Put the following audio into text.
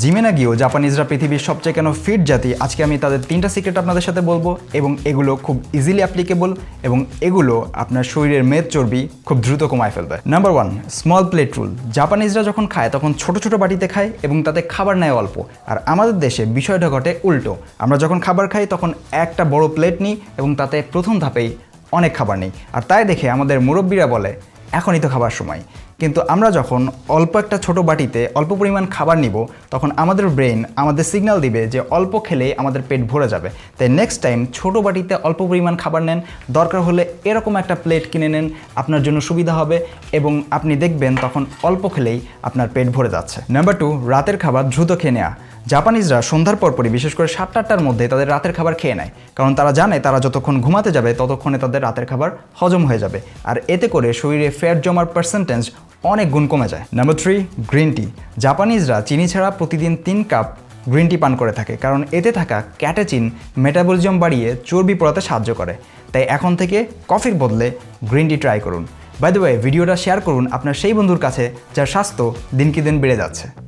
জিমে না গিয়েও জাপানিজরা পৃথিবীর সবচেয়ে কেন ফিট জাতি, আজকে আমি তাদের 3টা সিক্রেট আপনাদের সাথে বলবো এবং এগুলো খুব ইজিলি অ্যাপ্লিকেবল এবং এগুলো আপনার শরীরের মেদ চর্বি খুব দ্রুত কমায় ফেলবে। Number 1, small plate rule. জাপানিজরা যখন খায় তখন ছোট ছোট বাটিতে খায় এবং তাতে খাবার নেয় অল্প। আর আমাদের দেশে বিষয়টা ঘটে উল্টো। আমরা যখন খাবার খাই তখন একটা বড় প্লেট নিই এবং তাতে প্রথম ধাপেই অনেক খাবার নেই। আর তাই দেখে আমাদের মুরব্বীরা বলে এখনই তো খাবার সময়। কিন্তু আমরা যখন অল্প একটা ছোট বাটিতে অল্প পরিমাণ খাবার নিব তখন আমাদের ব্রেন আমাদের সিগন্যাল দিবে যে অল্প খেলেই আমাদের পেট ভরে যাবে। তাই নেক্সট টাইম ছোট বাটিতে অল্প পরিমাণ খাবার নেন, দরকার হলে এরকম একটা প্লেট কিনে নেন, আপনার জন্য সুবিধা হবে এবং আপনি দেখবেন তখন অল্প খেলেই আপনার পেট ভরে যাচ্ছে। নাম্বার 2, রাতের খাবার দ্রুত খেয়ে নেওয়া। জাপানিজরা সন্ধ্যার পরপরই বিশেষ করে 7টা-8টার মধ্যে তাদের রাতের খাবার খেয়ে নেয়, কারণ তারা জানে তারা যতক্ষণ ঘুমাতে যাবে ততক্ষণে তাদের রাতের খাবার হজম হয়ে যাবে আর এতে করে শরীরে ফ্যাট জমার পার্সেন্টেজ অনেক গুণ কমে যায়। Number 3, green tea. জাপানিজরা চিনি ছাড়া প্রতিদিন 3 কাপ গ্রিন টি পান করে থাকে, কারণ এতে থাকা ক্যাটেচিন মেটাবলিজম বাড়িয়ে চর্বি পড়াতে সাহায্য করে। তাই এখন থেকে কফির বদলে গ্রিন টি ট্রাই করুন। বাই দ্য ওয়ে, ভিডিওটা শেয়ার করুন আপনার সেই বন্ধুর কাছে যার স্বাস্থ্য দিনকে দিন বেড়ে যাচ্ছে।